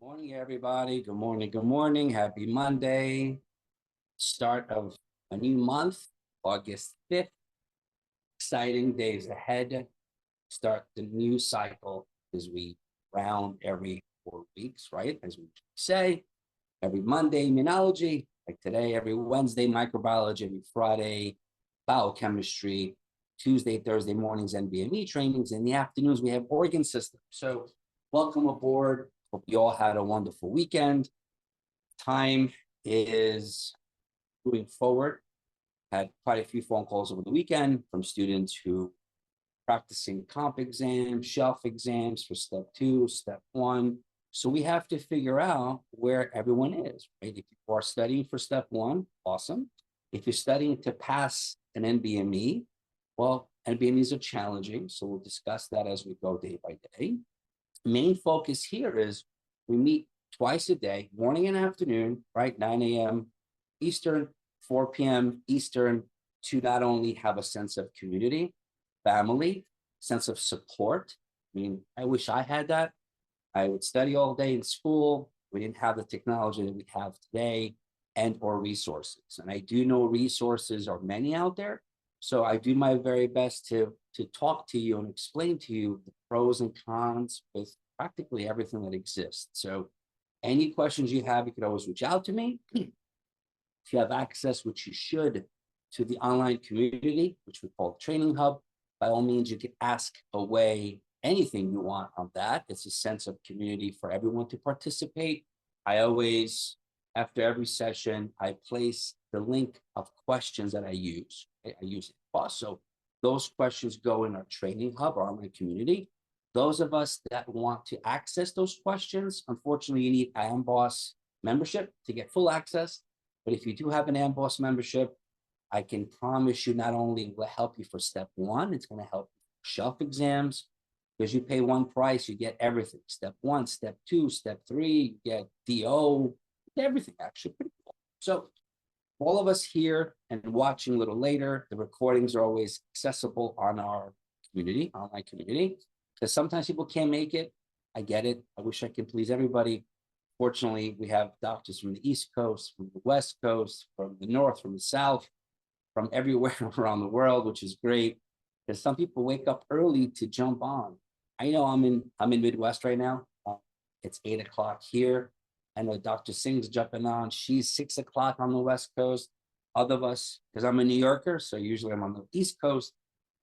Morning, everybody. Good morning. Good morning. Happy Monday. Start of a new month, August 5th. Exciting days ahead. Start the new cycle as we round every 4 weeks, right? As we say, every Monday, Immunology, like today, every Wednesday, Microbiology, every Friday, Biochemistry, Tuesday, Thursday mornings, NBME trainings. In the afternoons, we have organ systems. So welcome aboard. Hope you all had a wonderful weekend. Time is moving forward. Had quite a few phone calls over the weekend from students who practicing comp exams, shelf exams for step 2, step 1. So we have to figure out where everyone is, right? If you are studying for step 1, awesome. If you're studying to pass an NBME, well, NBMEs are challenging. So we'll discuss that as we go day by day. Main focus here is we meet twice a day, morning and afternoon, right? 9 a.m. Eastern, 4 p.m. Eastern, to not only have a sense of community, family, sense of support. I mean, I wish I had that. I would study all day in school. We didn't have the technology that we have today and or resources. And I do know resources are many out there. So I do my very best to talk to you and explain to you the pros and cons with practically everything that exists. So any questions you have, you can always reach out to me. If you have access, which you should, to the online community, which we call Training Hub, by all means, you can ask away anything you want on that. It's a sense of community for everyone to participate. I always, after every session, I place the link of questions that I use. I use it. So those questions go in our Training Hub, our online community. Those of us that want to access those questions, unfortunately, you need Amboss membership to get full access. But if you do have an Amboss membership, I can promise you not only will help you for step 1, it's going to help shelf exams, because you pay one price, you get everything. Step 1, step 2, step 3, you get DO, everything actually. Pretty cool. So all of us here and watching a little later, the recordings are always accessible on our community, online community, because sometimes people can't make it. I get it. I wish I could please everybody. Fortunately, we have doctors from the East Coast, from the West Coast, from the North, from the South, from everywhere around the world, which is great. Because some people wake up early to jump on. I know I'm in Midwest right now. It's 8 o'clock here. I know Dr. Singh's jumping on. She's 6 o'clock on the West Coast. Other of us, because I'm a New Yorker, so usually I'm on the East Coast.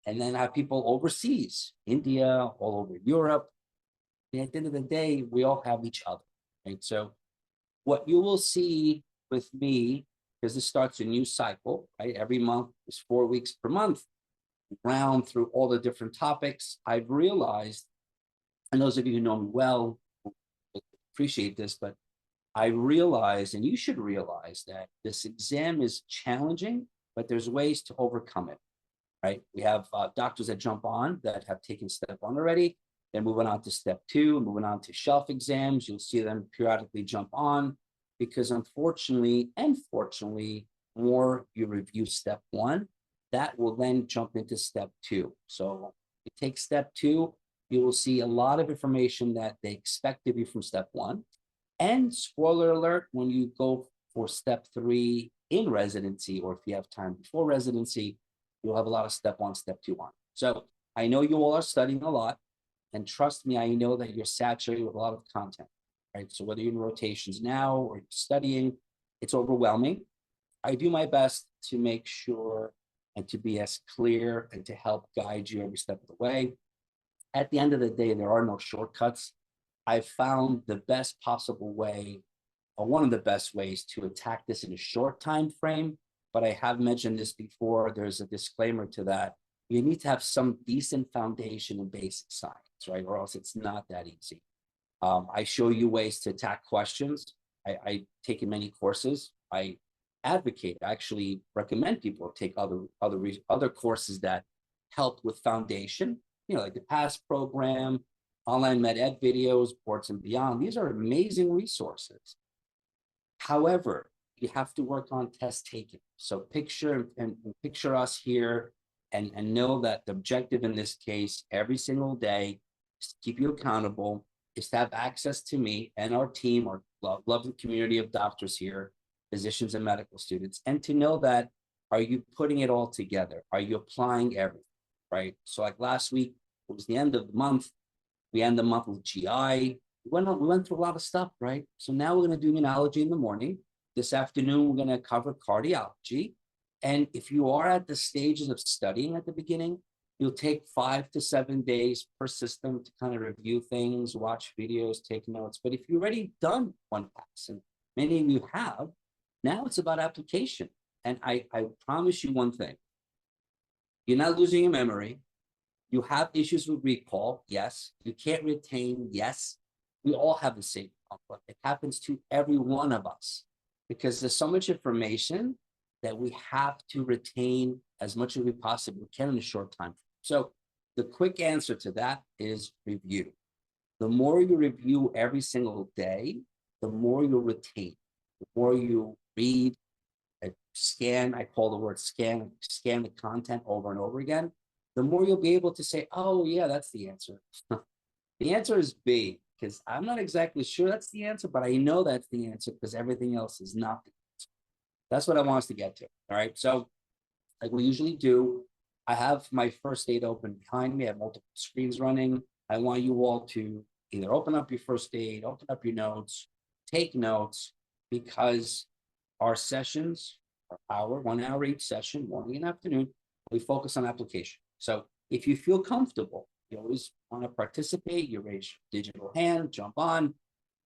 And then I have people overseas, India, all over Europe. And at the end of the day, we all have each other, right? So what you will see with me, because this starts a new cycle, right? Every month is 4 weeks per month, round through all the different topics. I've realized, and those of you who know me well appreciate this, but I realize, and you should realize, that this exam is challenging, but there's ways to overcome it, right? We have doctors that jump on that have taken step 1 already. They're moving on to step 2, moving on to shelf exams. You'll see them periodically jump on, because unfortunately and fortunately, more you review step 1, that will then jump into step 2. So you take step 2, you will see a lot of information that they expect of you from step 1. And spoiler alert, when you go for step 3 in residency, or if you have time before residency, you'll have a lot of step 1, step 2 on. So I know you all are studying a lot, and trust me, I know that you're saturated with a lot of content, right? So whether you're in rotations now or you're studying, it's overwhelming. I do my best to make sure and to be as clear and to help guide you every step of the way. At the end of the day, there are no shortcuts. I've found the best possible way, or one of the best ways, to attack this in a short time frame. But I have mentioned this before. There's a disclaimer to that. You need to have some decent foundation in basic science, right? Or else it's not that easy. I show you ways to attack questions. I take in many courses. I advocate, actually recommend people take other courses that help with foundation, like the PASS program, online med ed videos, Boards and Beyond. These are amazing resources. However, you have to work on test taking. So picture us here, and know that the objective in this case every single day is to keep you accountable, is to have access to me and our team, our lovely community of doctors here, physicians and medical students, and to know that, are you putting it all together? Are you applying everything, right? So like last week, it was the end of the month. We end the month with GI. We went through a lot of stuff, right? So now we're going to do immunology in the morning. This afternoon, we're going to cover cardiology. And if you are at the stages of studying at the beginning, you'll take 5 to 7 days per system to kind of review things, watch videos, take notes. But if you've already done one pass, and many of you have, now it's about application. And I promise you one thing. You're not losing your memory. You have issues with recall, yes. You can't retain, yes. We all have the same conflict. It happens to every one of us because there's so much information that we have to retain as much as we possibly can in a short time. So the quick answer to that is review. The more you review every single day, the more you'll retain. The more you read, scan, I call the word scan the content over and over again, the more you'll be able to say, oh, yeah, that's the answer. The answer is B, because I'm not exactly sure that's the answer, but I know that's the answer because everything else is not the answer. That's what I want us to get to. All right. So, like we usually do, I have my first aid open behind me. I have multiple screens running. I want you all to either open up your first aid, open up your notes, take notes, because our sessions are 1 hour each session, morning and afternoon. We focus on application. So if you feel comfortable, you always want to participate, you raise your digital hand, jump on,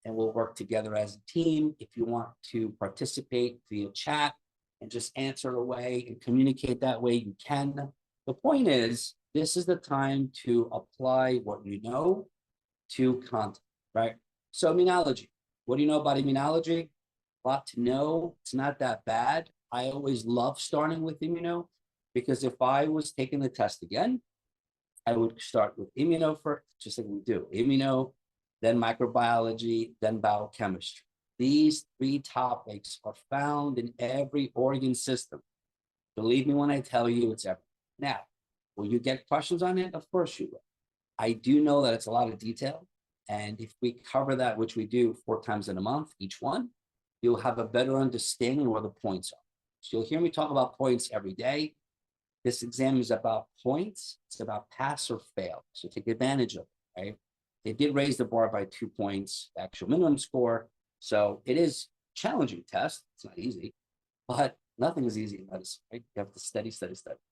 and we'll work together as a team. If you want to participate via chat and just answer away and communicate that way, you can. The point is, this is the time to apply what you know to content, right? So immunology, what do you know about immunology? A lot to know. It's not that bad. I always love starting with immuno because if I was taking the test again, I would start with immuno first, just like we do. Immuno, then microbiology, then biochemistry. These 3 topics are found in every organ system. Believe me when I tell you it's everything. Now, will you get questions on it? Of course you will. I do know that it's a lot of detail. And if we cover that, which we do 4 times in a month, each one, you'll have a better understanding where the points are. So you'll hear me talk about points every day. This exam is about points. It's about pass or fail. So take advantage of it, right? They did raise the bar by 2 points, the actual minimum score. So it is a challenging test. It's not easy, but nothing is easy in medicine, right? You have to study.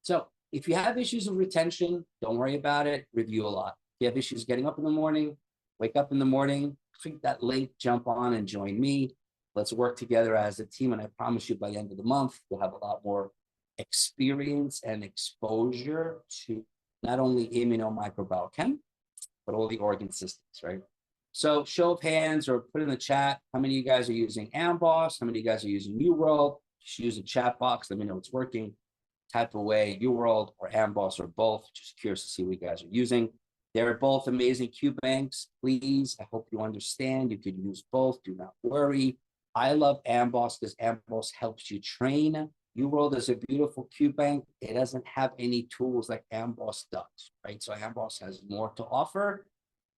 So if you have issues with retention, don't worry about it. Review a lot. If you have issues getting up in the morning, wake up in the morning, click that link, jump on and join me. Let's work together as a team. And I promise you by the end of the month, you'll have a lot more experience and exposure to not only immunomicrobiochem, but all the organ systems, right? So show of hands or put in the chat, how many of you guys are using Amboss? How many of you guys are using UWorld? Just use the chat box. Let me know it's working. Type away UWorld or Amboss or both. Just curious to see what you guys are using. They're both amazing Qbanks. Please, I hope you understand. You could use both. Do not worry. I love Amboss because Amboss helps you train. UWorld is a beautiful Qbank. It doesn't have any tools like Amboss does, right? So Amboss has more to offer.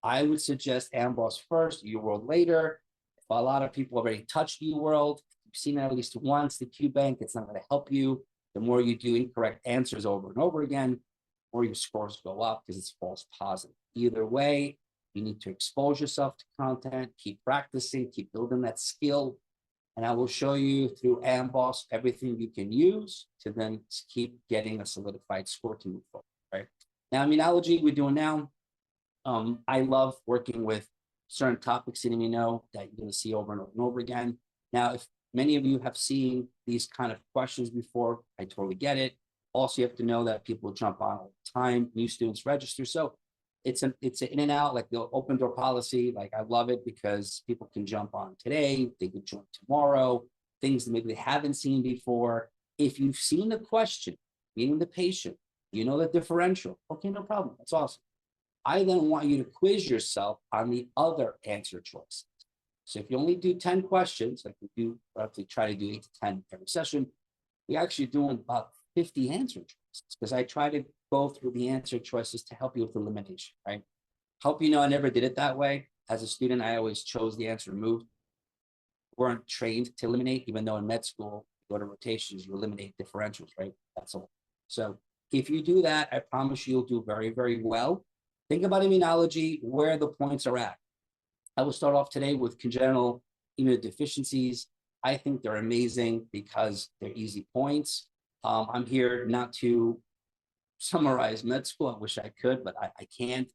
I would suggest Amboss first, UWorld later. If a lot of people already touched UWorld, you've seen it at least once, the Qbank, it's not going to help you. The more you do incorrect answers over and over again, the more your scores go up because it's false positive. Either way, you need to expose yourself to content, keep practicing, keep building that skill. And I will show you through Amboss everything you can use to then keep getting a solidified score to move forward, right? Now, immunology we're doing now. I love working with certain topics in immuno that you're going to see over and over and over again. Now, if many of you have seen these kind of questions before, I totally get it. Also, you have to know that people jump on all the time, new students register. So it's an in and out, like the open door policy. Like I love it because people can jump on today, they can join tomorrow, things that maybe they haven't seen before. If you've seen the question, meaning the patient, you know the differential. Okay, no problem. That's awesome. I then want you to quiz yourself on the other answer choices. So if you only do 10 questions, like we do, roughly try to do 8 to 10 every session, we actually doing about 50 answer choices because I try to go through the answer choices to help you with elimination, right? Hope you know I never did it that way. as a student, I always chose the answer removed. Weren't trained to eliminate, even though in med school, you go to rotations, you eliminate differentials, right? That's all. So if you do that, I promise you'll do very, very well. Think about immunology, where the points are at. I will start off today with congenital immunodeficiencies. I think they're amazing because they're easy points. I'm here not to summarize med school. I wish I could, but I can't.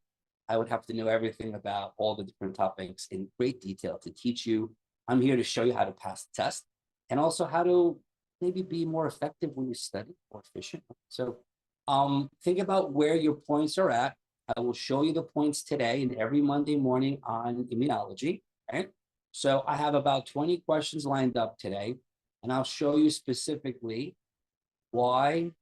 I would have to know everything about all the different topics in great detail to teach you. I'm here to show you how to pass the test and also how to maybe be more effective when you study, more efficient. So think about where your points are at. I will show you the points today and every Monday morning on immunology. Okay. So I have about 20 questions lined up today, and I'll show you specifically why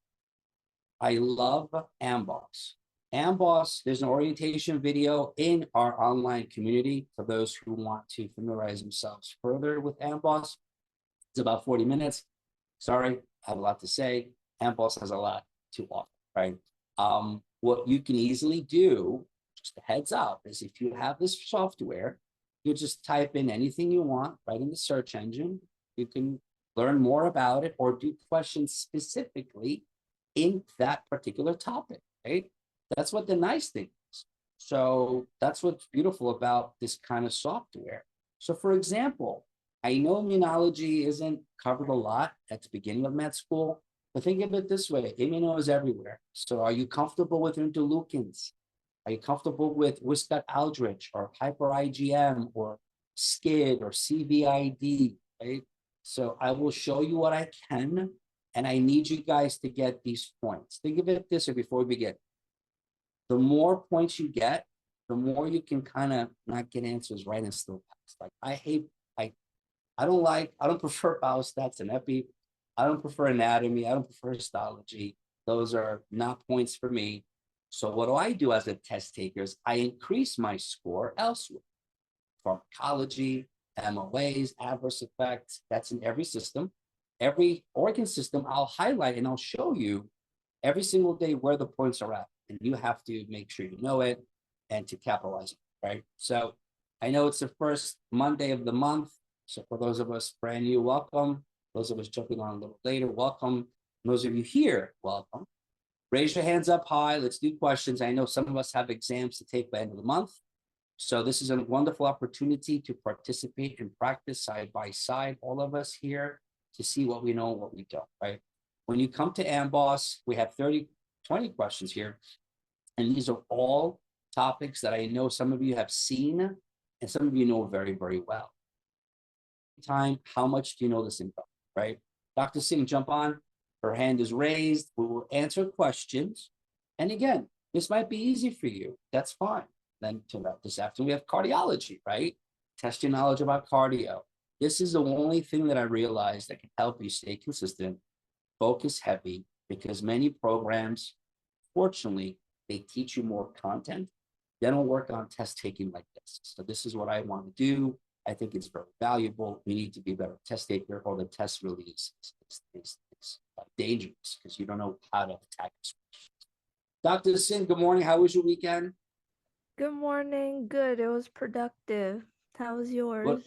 I love Amboss. Amboss, there's an orientation video in our online community for those who want to familiarize themselves further with Amboss. It's about 40 minutes. Sorry, I have a lot to say. Amboss has a lot to offer, right? What you can easily do, just a heads up, is if you have this software, you just type in anything you want right in the search engine. You can learn more about it or do questions specifically in that particular topic, right? That's what the nice thing is. So that's what's beautiful about this kind of software. So for example, I know immunology isn't covered a lot at the beginning of med school, but think of it this way, immuno is everywhere. So are you comfortable with interleukins? Are you comfortable with Wiskott-Aldrich or hyper IgM or SCID or CVID, right? So I will show you what I can, and I need you guys to get these points. Think of it this way before we begin. The more points you get, the more you can kind of not get answers right and still pass. Like I don't prefer biostats and epi. I don't prefer anatomy. I don't prefer histology. Those are not points for me. So what do I do as a test taker is I increase my score elsewhere. Pharmacology, MOAs, adverse effects, that's in every system. Every organ system, I'll highlight and I'll show you every single day where the points are at. And you have to make sure you know it and to capitalize it, right? So I know it's the first Monday of the month. So for those of us brand new, welcome. Those of us jumping on a little later, welcome. Those of you here, welcome. Raise your hands up high. Let's do questions. I know some of us have exams to take by the end of the month. So this is a wonderful opportunity to participate and practice side by side, all of us here, to see what we know and what we don't, right? When you come to Amboss, we have 20 questions here. And these are all topics that I know some of you have seen and some of you know very, very well. How much do you know this info, right? Dr. Singh, jump on. Her hand is raised. We will answer questions. And again, this might be easy for you. That's fine. Then this afternoon, we have cardiology, right? Test your knowledge about cardio. This is the only thing that I realized that can help you stay consistent, focus heavy, because many programs, fortunately, they teach you more content. They don't work on test taking like this. So this is what I want to do. I think it's very valuable. We need to be a better test taker, or the test really is dangerous because you don't know how to attack it. Dr. Singh, good morning. How was your weekend? Good morning. Good. It was productive. How was yours? What?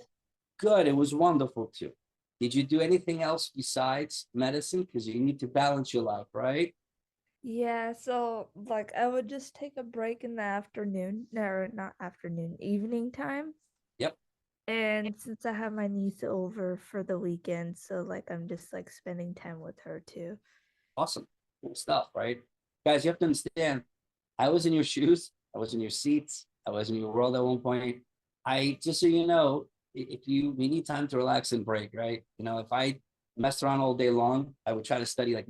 Good. It was wonderful too. Did you do anything else besides medicine? Because you need to balance your life, right? Yeah, so like I would just take a break in the afternoon, or not afternoon, evening time. Yep. And since I have my niece over for the weekend, so like I'm just like spending time with her too. Awesome. Cool stuff, right? Guys, you have to understand, I was in your shoes. I was in your seats. I was in your world at one point. Just so you know, we need time to relax and break, right? You know, if I messed around all day long, I would try to study like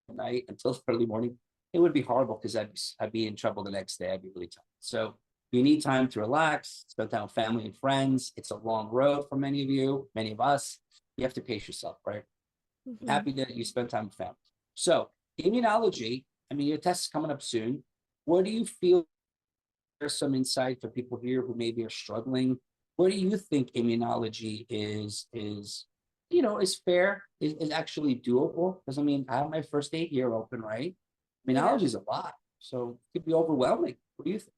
night until early morning. It would be horrible because I'd be in trouble the next day. I'd be really tired. So you need time to relax, spend time with family and friends. It's a long road for many of you, many of us. You have to pace yourself, right? Happy that you spend time with family. So immunology, I mean, your test is coming up soon. What do you feel? There's some insight for people here who maybe are struggling. Where do you think immunology is fair, is actually doable? Because I mean, I have my first 8 year open, right? Immunology is a lot, so it could be overwhelming. What do you think?